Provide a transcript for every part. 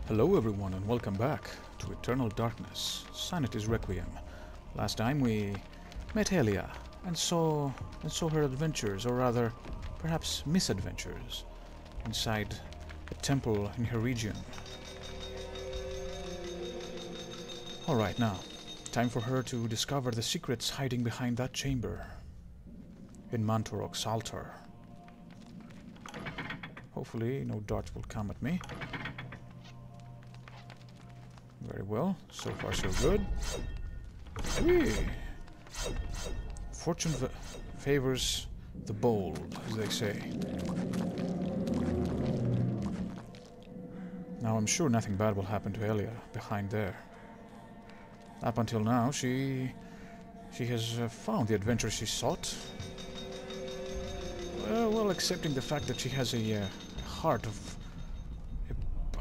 Hello everyone and welcome back to Eternal Darkness, Sanity's Requiem. Last time we met Ellia and saw her adventures, or rather, perhaps misadventures, inside a temple in her region. Alright, now, time for her to discover the secrets hiding behind that chamber in Mantorok's altar. Hopefully no darts will come at me. Very well, so far so good. Whee! Fortune favors the bold, as they say. Now I'm sure nothing bad will happen to Ellia behind there. Up until now, she has found the adventure she sought. Well, accepting the fact that she has a heart of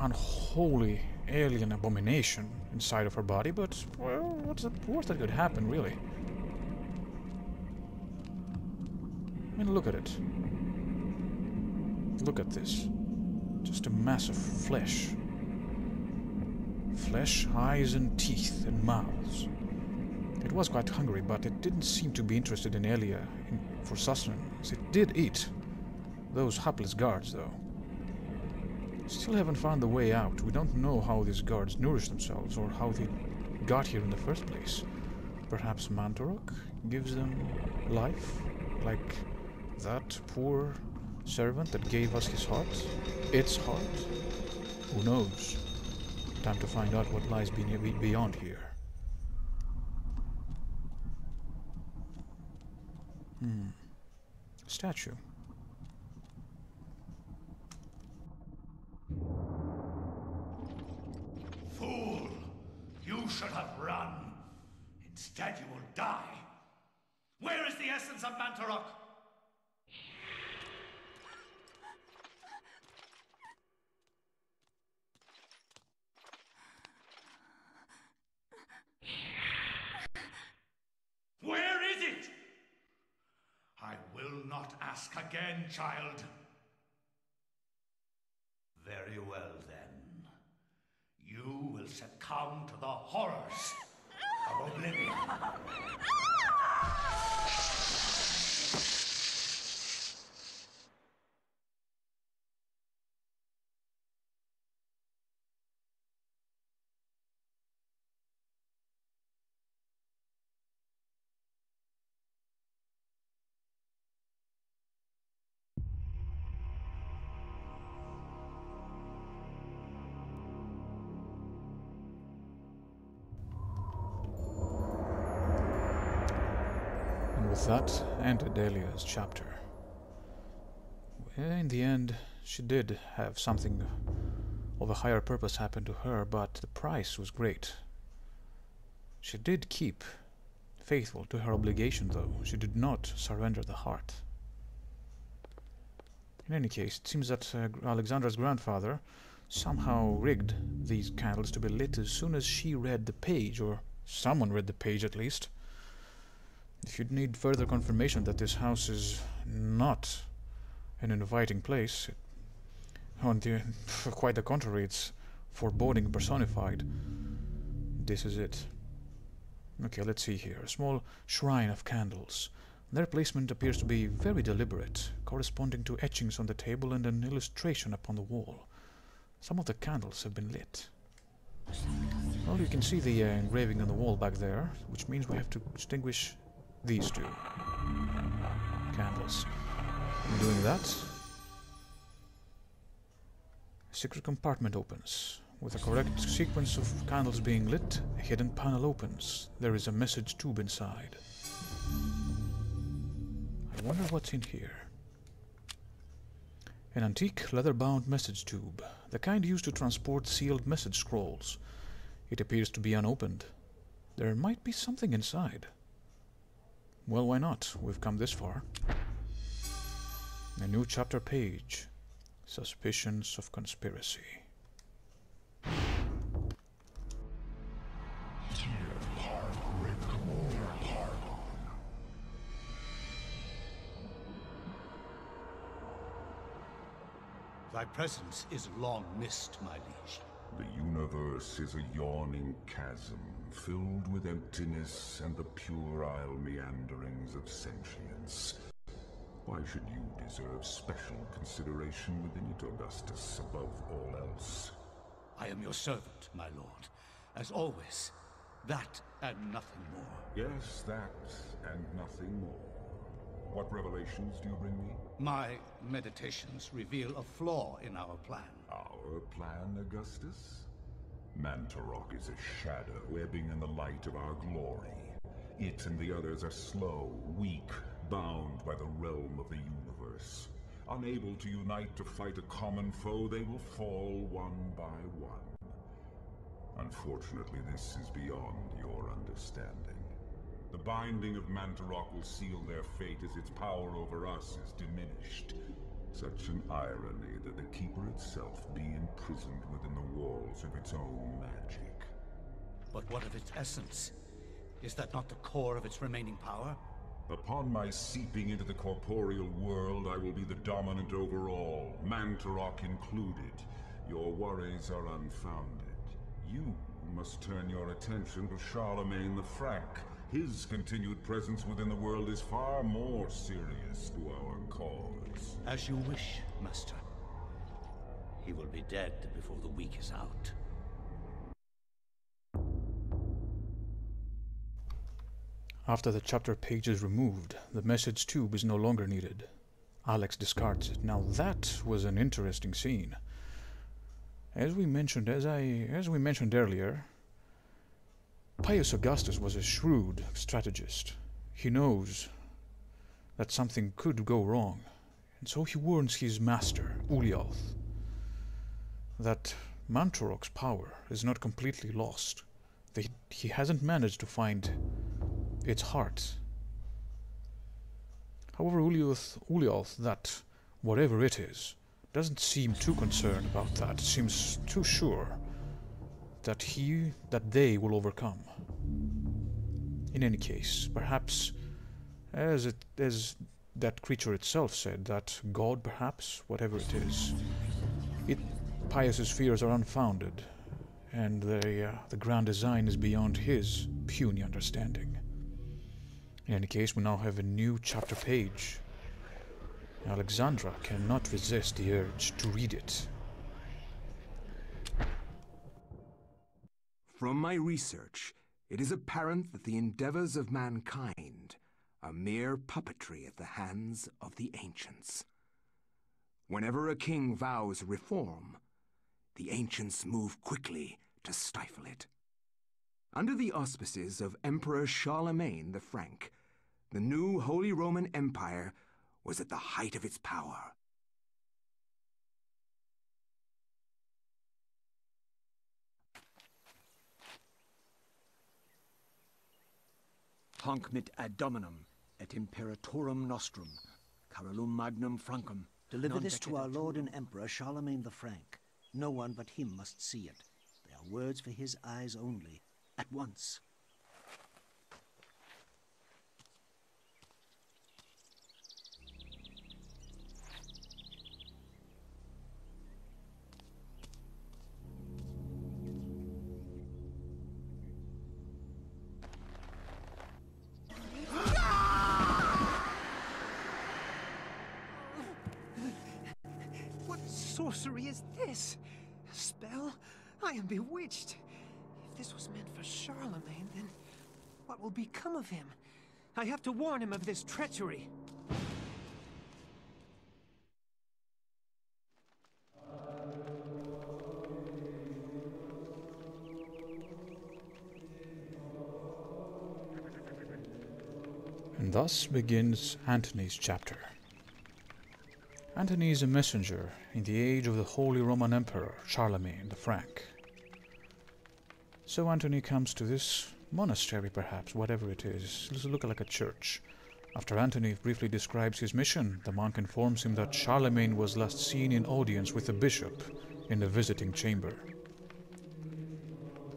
unholy alien abomination inside of her body, but, well, what's the worst that could happen, really? I mean, look at it. Look at this. Just a mass of flesh. Flesh, eyes and teeth and mouths. It was quite hungry, but it didn't seem to be interested in Ellia for sustenance. It did eat those hapless guards, though. Still haven't found the way out. We don't know how these guards nourish themselves or how they got here in the first place. Perhaps Mantorok gives them life? Like that poor servant that gave us his heart? Its heart? Who knows? Time to find out what lies beyond here. Statue. Fool! You should have run. Instead you will die. Where is the essence of Mantorok? Where is it? I will not ask again, child. Very well, then. You will succumb to the horrors of oblivion. With that ended Ellia's chapter. In the end, she did have something of a higher purpose happen to her, but the price was great. She did keep faithful to her obligation, though. She did not surrender the heart. In any case, it seems that Alexandra's grandfather somehow rigged these candles to be lit as soon as she read the page, or someone read the page at least. If you'd need further confirmation that this house is not an inviting place, quite the contrary, it's foreboding personified, this is it. Okay, let's see here. A small shrine of candles. Their placement appears to be very deliberate, corresponding to etchings on the table and an illustration upon the wall. Some of the candles have been lit. Well, you can see the engraving on the wall back there, which means we have to distinguish these two candles. In doing that, a secret compartment opens. With a correct sequence of candles being lit, a hidden panel opens. There is a message tube inside. I wonder what's in here. An antique leather-bound message tube, the kind used to transport sealed message scrolls. It appears to be unopened. There might be something inside. Well, why not? We've come this far. A new chapter page. Suspicions of conspiracy. Thy presence is long missed, my liege. The universe is a yawning chasm, filled with emptiness and the puerile meanderings of sentience. Why should you deserve special consideration within it, Augustus, above all else? I am your servant, my lord. As always. That and nothing more. Yes, that and nothing more. What revelations do you bring me? My meditations reveal a flaw in our plan. Our plan, Augustus? Mantarok is a shadow ebbing in the light of our glory. It and the others are slow, weak, bound by the realm of the universe. Unable to unite to fight a common foe, they will fall one by one. Unfortunately, this is beyond your understanding. The binding of Mantarok will seal their fate as its power over us is diminished. Such an irony that the Keeper itself be imprisoned within the walls of its own magic. But what of its essence? Is that not the core of its remaining power? Upon my seeping into the corporeal world, I will be the dominant over all, Mantarok included. Your worries are unfounded. You must turn your attention to Charlemagne the Frank. His continued presence within the world is far more serious to our cause. As you wish, Master. He will be dead before the week is out. After the chapter page is removed, the message tube is no longer needed. Alex discards it. Now that was an interesting scene. As we mentioned earlier, Pius Augustus was a shrewd strategist. He knows that something could go wrong, and so he warns his master, Ulyaoth, that Mantarok's power is not completely lost. That he hasn't managed to find its heart. However, Ulyaoth, that whatever it is, doesn't seem too concerned about that. Seems too sure that they will overcome. In any case, perhaps, as that creature itself said, that God, perhaps, whatever it is, Pius's fears are unfounded, and the grand design is beyond his puny understanding. In any case, we now have a new chapter page. Alexandra cannot resist the urge to read it. From my research, it is apparent that the endeavors of mankind are mere puppetry at the hands of the ancients. Whenever a king vows reform, the ancients move quickly to stifle it. Under the auspices of Emperor Charlemagne the Frank, the new Holy Roman Empire was at the height of its power. Hanc mit ad dominum et imperatorum nostrum, Carolum magnum Francum. Deliver this to our Lord and Emperor Charlemagne the Frank. No one but him must see it. They are words for his eyes only. At once. Sorcery is this? A spell? I am bewitched. If this was meant for Charlemagne, then what will become of him? I have to warn him of this treachery. And thus begins Antony's chapter. Antony is a messenger in the age of the Holy Roman Emperor Charlemagne the Frank. So Antony comes to this monastery, perhaps, whatever it is. It doesn't look like a church. After Antony briefly describes his mission, the monk informs him that Charlemagne was last seen in audience with the bishop in the visiting chamber.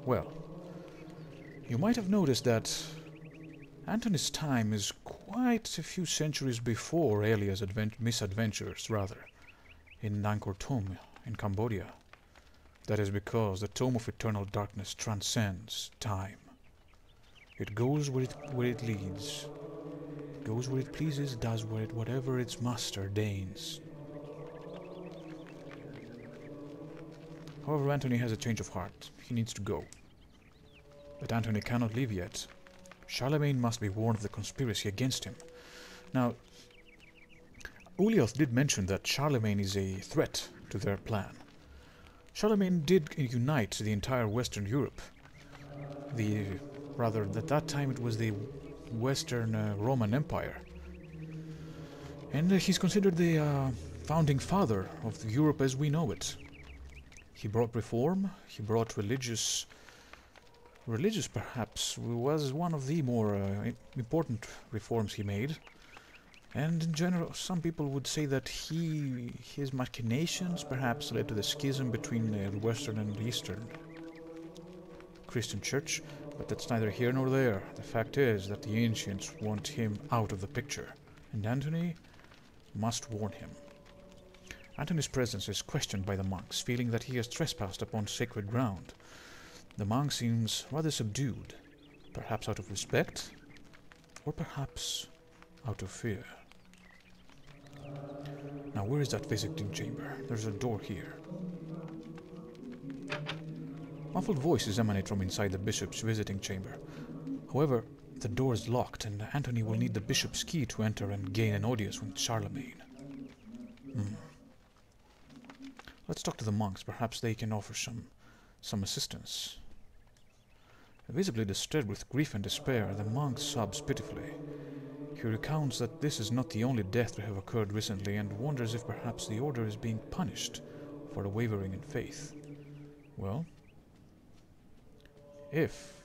Well, you might have noticed that Antony's time is quite a few centuries before Ellia's misadventures, in Angkor Thom, in Cambodia. That is because the Tome of Eternal Darkness transcends time. It goes where it leads. It goes where it pleases, does whatever its master deigns. However, Anthony has a change of heart. He needs to go. But Anthony cannot leave yet. Charlemagne must be warned of the conspiracy against him. Now, Ulioth did mention that Charlemagne is a threat to their plan. Charlemagne did unite the entire Western Europe. Rather, at that time it was the Western Roman Empire. And he's considered the founding father of Europe as we know it. He brought reform, he brought religious perhaps was one of the more important reforms he made. And in general, some people would say that his machinations perhaps led to the schism between the Western and Eastern Christian Church, but that's neither here nor there. The fact is that the ancients want him out of the picture, and Antony must warn him. Antony's presence is questioned by the monks, feeling that he has trespassed upon sacred ground. The monk seems rather subdued, perhaps out of respect, or perhaps out of fear. Now, where is that visiting chamber? There's a door here. Muffled voices emanate from inside the bishop's visiting chamber. However, the door is locked, and Antony will need the bishop's key to enter and gain an audience with Charlemagne. Let's talk to the monks. Perhaps they can offer some assistance. Visibly disturbed with grief and despair, the monk sobs pitifully. He recounts that this is not the only death to have occurred recently, and wonders if perhaps the order is being punished for a wavering in faith. Well, if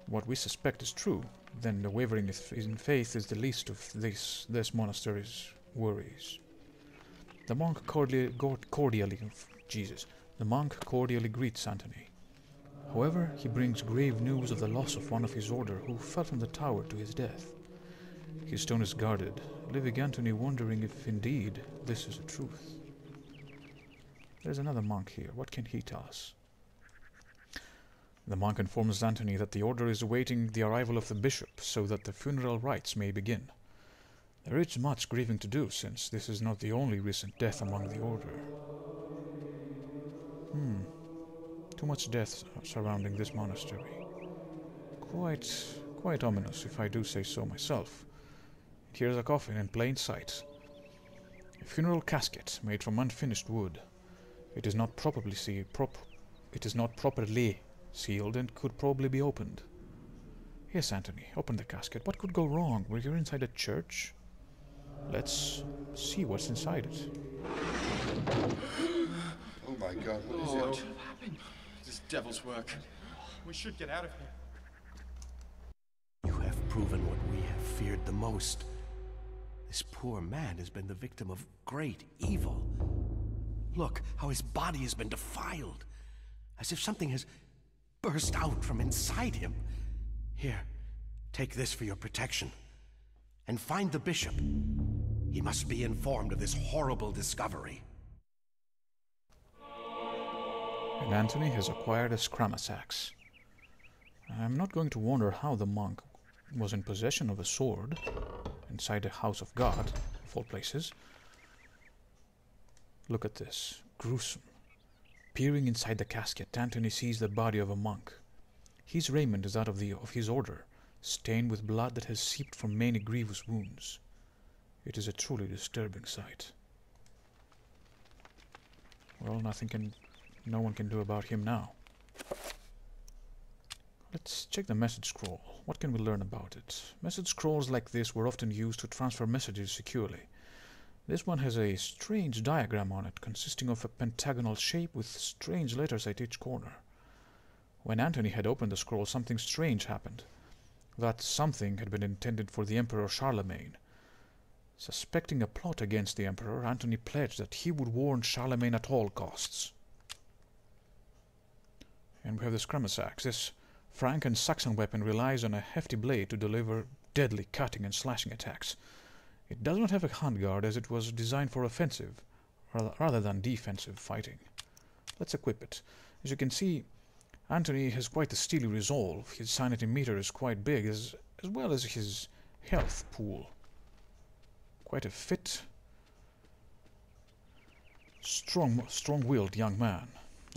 what we suspect is true, then the wavering in faith is the least of this monastery's worries. The monk cordially greets Antony. However, he brings grave news of the loss of one of his order who fell from the tower to his death. His tone is guarded, leaving Antony wondering if indeed this is the truth. There's another monk here. What can he tell us? The monk informs Antony that the order is awaiting the arrival of the bishop so that the funeral rites may begin. There is much grieving to do, since this is not the only recent death among the order. Too much death surrounding this monastery. Quite ominous, if I do say so myself. Here's a coffin in plain sight. A funeral casket made from unfinished wood. It is not properly sealed and could probably be opened. Yes, Antony, open the casket. What could go wrong? Were you inside a church? Let's see what's inside it. Oh my God, what is it? What happened? This devil's work. We should get out of here. You have proven what we have feared the most. This poor man has been the victim of great evil. Look how his body has been defiled, as if something has burst out from inside him. Here, take this for your protection. And find the bishop. He must be informed of this horrible discovery. And Antony has acquired a Scrammus axe. I'm not going to wonder how the monk was in possession of a sword inside the house of God, of all places. Look at this. Gruesome. Peering inside the casket, Antony sees the body of a monk. His raiment is that of his order, stained with blood that has seeped from many grievous wounds. It is a truly disturbing sight. Well, no one can do about him now. Let's check the message scroll. What can we learn about it? Message scrolls like this were often used to transfer messages securely. This one has a strange diagram on it, consisting of a pentagonal shape with strange letters at each corner. When Antony had opened the scroll, something strange happened. That something had been intended for the Emperor Charlemagne. Suspecting a plot against the Emperor, Antony pledged that he would warn Charlemagne at all costs. And we have the Scrammus axe. This Frank and Saxon weapon relies on a hefty blade to deliver deadly cutting and slashing attacks. It does not have a handguard, as it was designed for offensive rather than defensive fighting. Let's equip it. As you can see, Anthony has quite a steely resolve. His sanity meter is quite big, as well as his health pool. Quite a fit, strong-willed young man.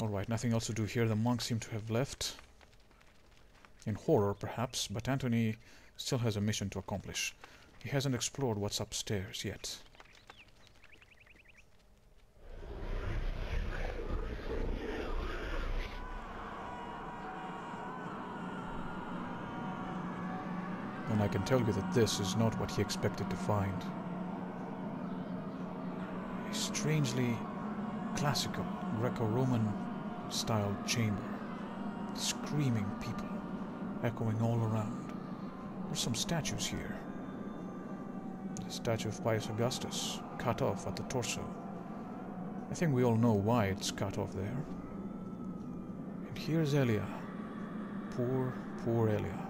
Alright, nothing else to do here. The monks seem to have left. In horror, perhaps, but Anthony still has a mission to accomplish. He hasn't explored what's upstairs yet. And I can tell you that this is not what he expected to find. A strangely classical Greco-Roman styled chamber. Screaming people, echoing all around. There's some statues here. The statue of Pius Augustus, cut off at the torso. I think we all know why it's cut off there. And here's Ellia. Poor Ellia.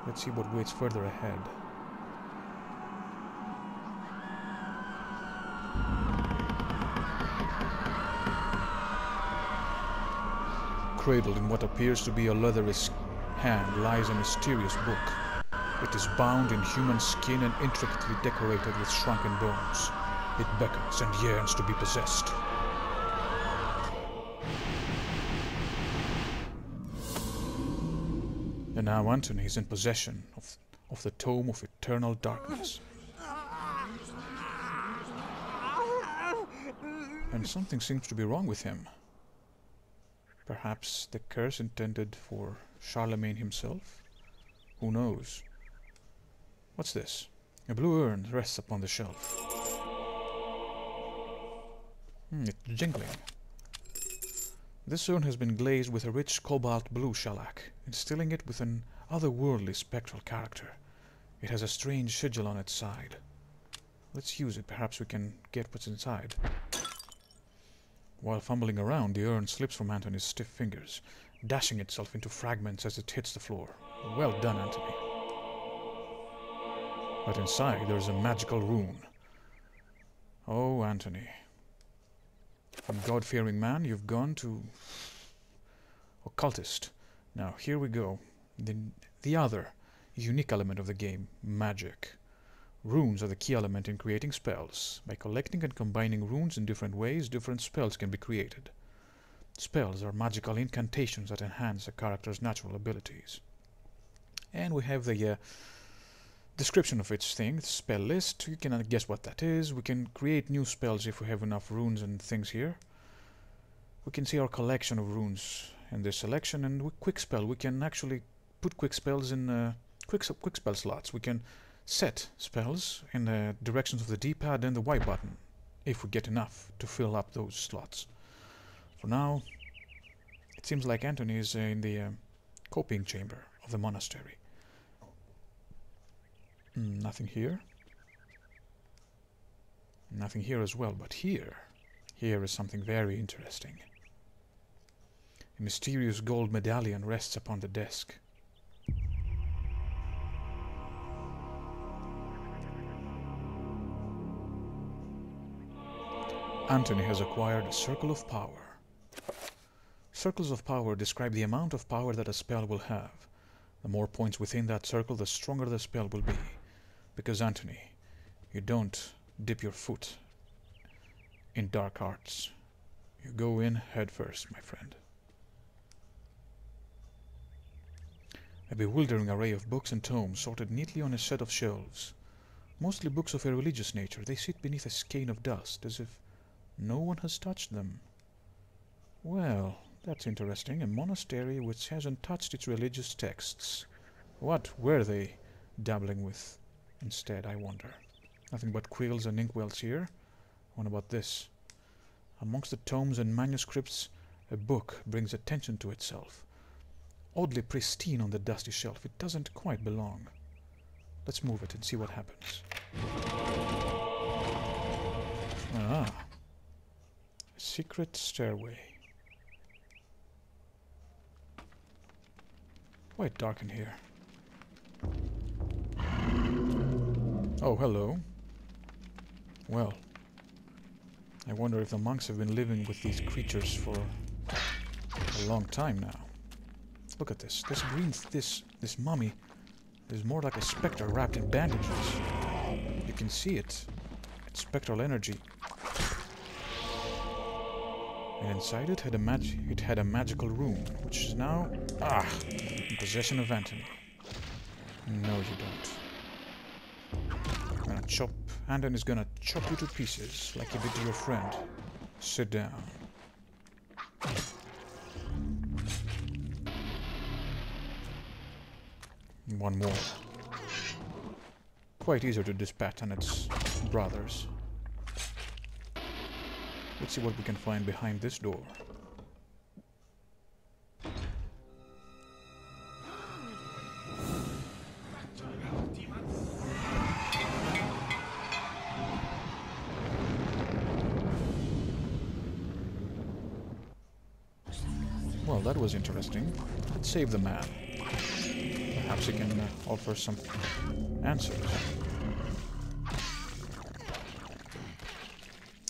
Let's see what waits further ahead. Cradled in what appears to be a leathery hand lies a mysterious book. It is bound in human skin and intricately decorated with shrunken bones. It beckons and yearns to be possessed. And now Anthony is in possession of the tome of eternal darkness. And something seems to be wrong with him. Perhaps the curse intended for Charlemagne himself? Who knows? What's this? A blue urn rests upon the shelf. It's jingling. This urn has been glazed with a rich cobalt blue shellac, instilling it with an otherworldly spectral character. It has a strange sigil on its side. Let's use it. Perhaps we can get what's inside. While fumbling around, the urn slips from Anthony's stiff fingers, dashing itself into fragments as it hits the floor. Well done, Anthony. But inside there's a magical rune. Oh, Anthony. From God-fearing man, you've gone to occultist. Now, here we go. The other unique element of the game, magic. Runes are the key element in creating spells. By collecting and combining runes in different ways, different spells can be created. Spells are magical incantations that enhance a character's natural abilities. And we have the description of each thing, the spell list. You can guess what that is. We can create new spells if we have enough runes and things here. We can see our collection of runes in this selection, and with quick spell we can actually put quick spells in quick spell slots. We can set spells in the directions of the D-pad and the Y button, if we get enough to fill up those slots. For now, it seems like Anthony is in the copying chamber of the monastery. Nothing here. Nothing here as well, but here is something very interesting. A mysterious gold medallion rests upon the desk. Anthony has acquired a circle of power. Circles of power describe the amount of power that a spell will have. The more points within that circle, the stronger the spell will be. Because, Anthony, you don't dip your foot in dark arts. You go in head first, my friend. A bewildering array of books and tomes sorted neatly on a set of shelves. Mostly books of a religious nature. They sit beneath a skein of dust, as if no one has touched them. Well, that's interesting. A monastery which hasn't touched its religious texts. What were they dabbling with instead, I wonder? Nothing but quills and inkwells here. What about this? Amongst the tomes and manuscripts, a book brings attention to itself. Oddly pristine on the dusty shelf. It doesn't quite belong. Let's move it and see what happens. Ah. A secret stairway. Quite dark in here. Oh, hello. Well, I wonder if the monks have been living with these creatures for a long time now. Look at this. This mummy is more like a spectre wrapped in bandages. You can see it. It's spectral energy. And inside it had a magical room, which is now in possession of Anthony. No, you don't. Anthony's gonna chop you to pieces like he did to your friend. Sit down. One more. Quite easier to dispatch than its brothers. Let's see what we can find behind this door. Well, that was interesting. Let's save the man. Perhaps he can offer some answers.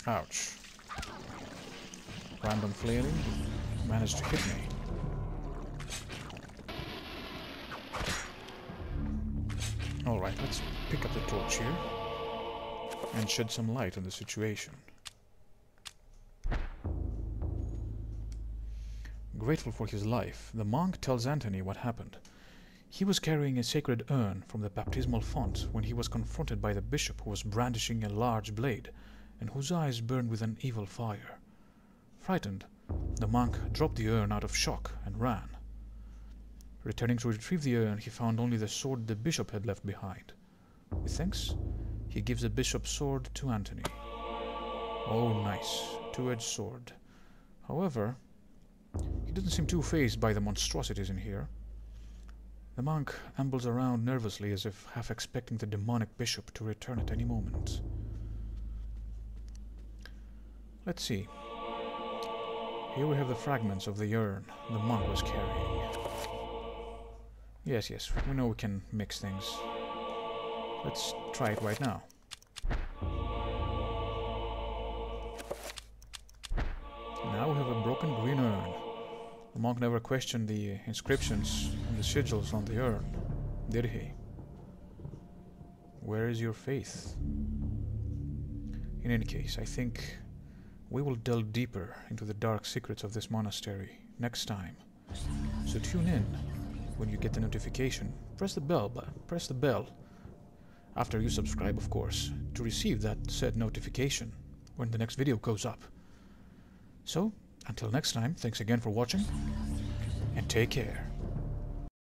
Ouch. Random flailing managed to hit me. Alright, let's pick up the torch here and shed some light on the situation. Grateful for his life, the monk tells Anthony what happened. He was carrying a sacred urn from the baptismal font when he was confronted by the bishop, who was brandishing a large blade and whose eyes burned with an evil fire. Frightened, the monk dropped the urn out of shock and ran. Returning to retrieve the urn, he found only the sword the bishop had left behind. With thanks, he gives the bishop's sword to Anthony. Oh, nice. Two-edged sword. However, he doesn't seem too fazed by the monstrosities in here. The monk ambles around nervously as if half expecting the demonic bishop to return at any moment. Let's see. Here we have the fragments of the urn the monk was carrying. Yes, we know we can mix things. Let's try it right now. Now we have a broken green urn. The monk never questioned the inscriptions and the sigils on the urn, did he? Where is your faith? In any case, I think we will delve deeper into the dark secrets of this monastery next time. So tune in when you get the notification. Press the bell, after you subscribe, of course, to receive that said notification when the next video goes up. So, until next time, thanks again for watching, and take care.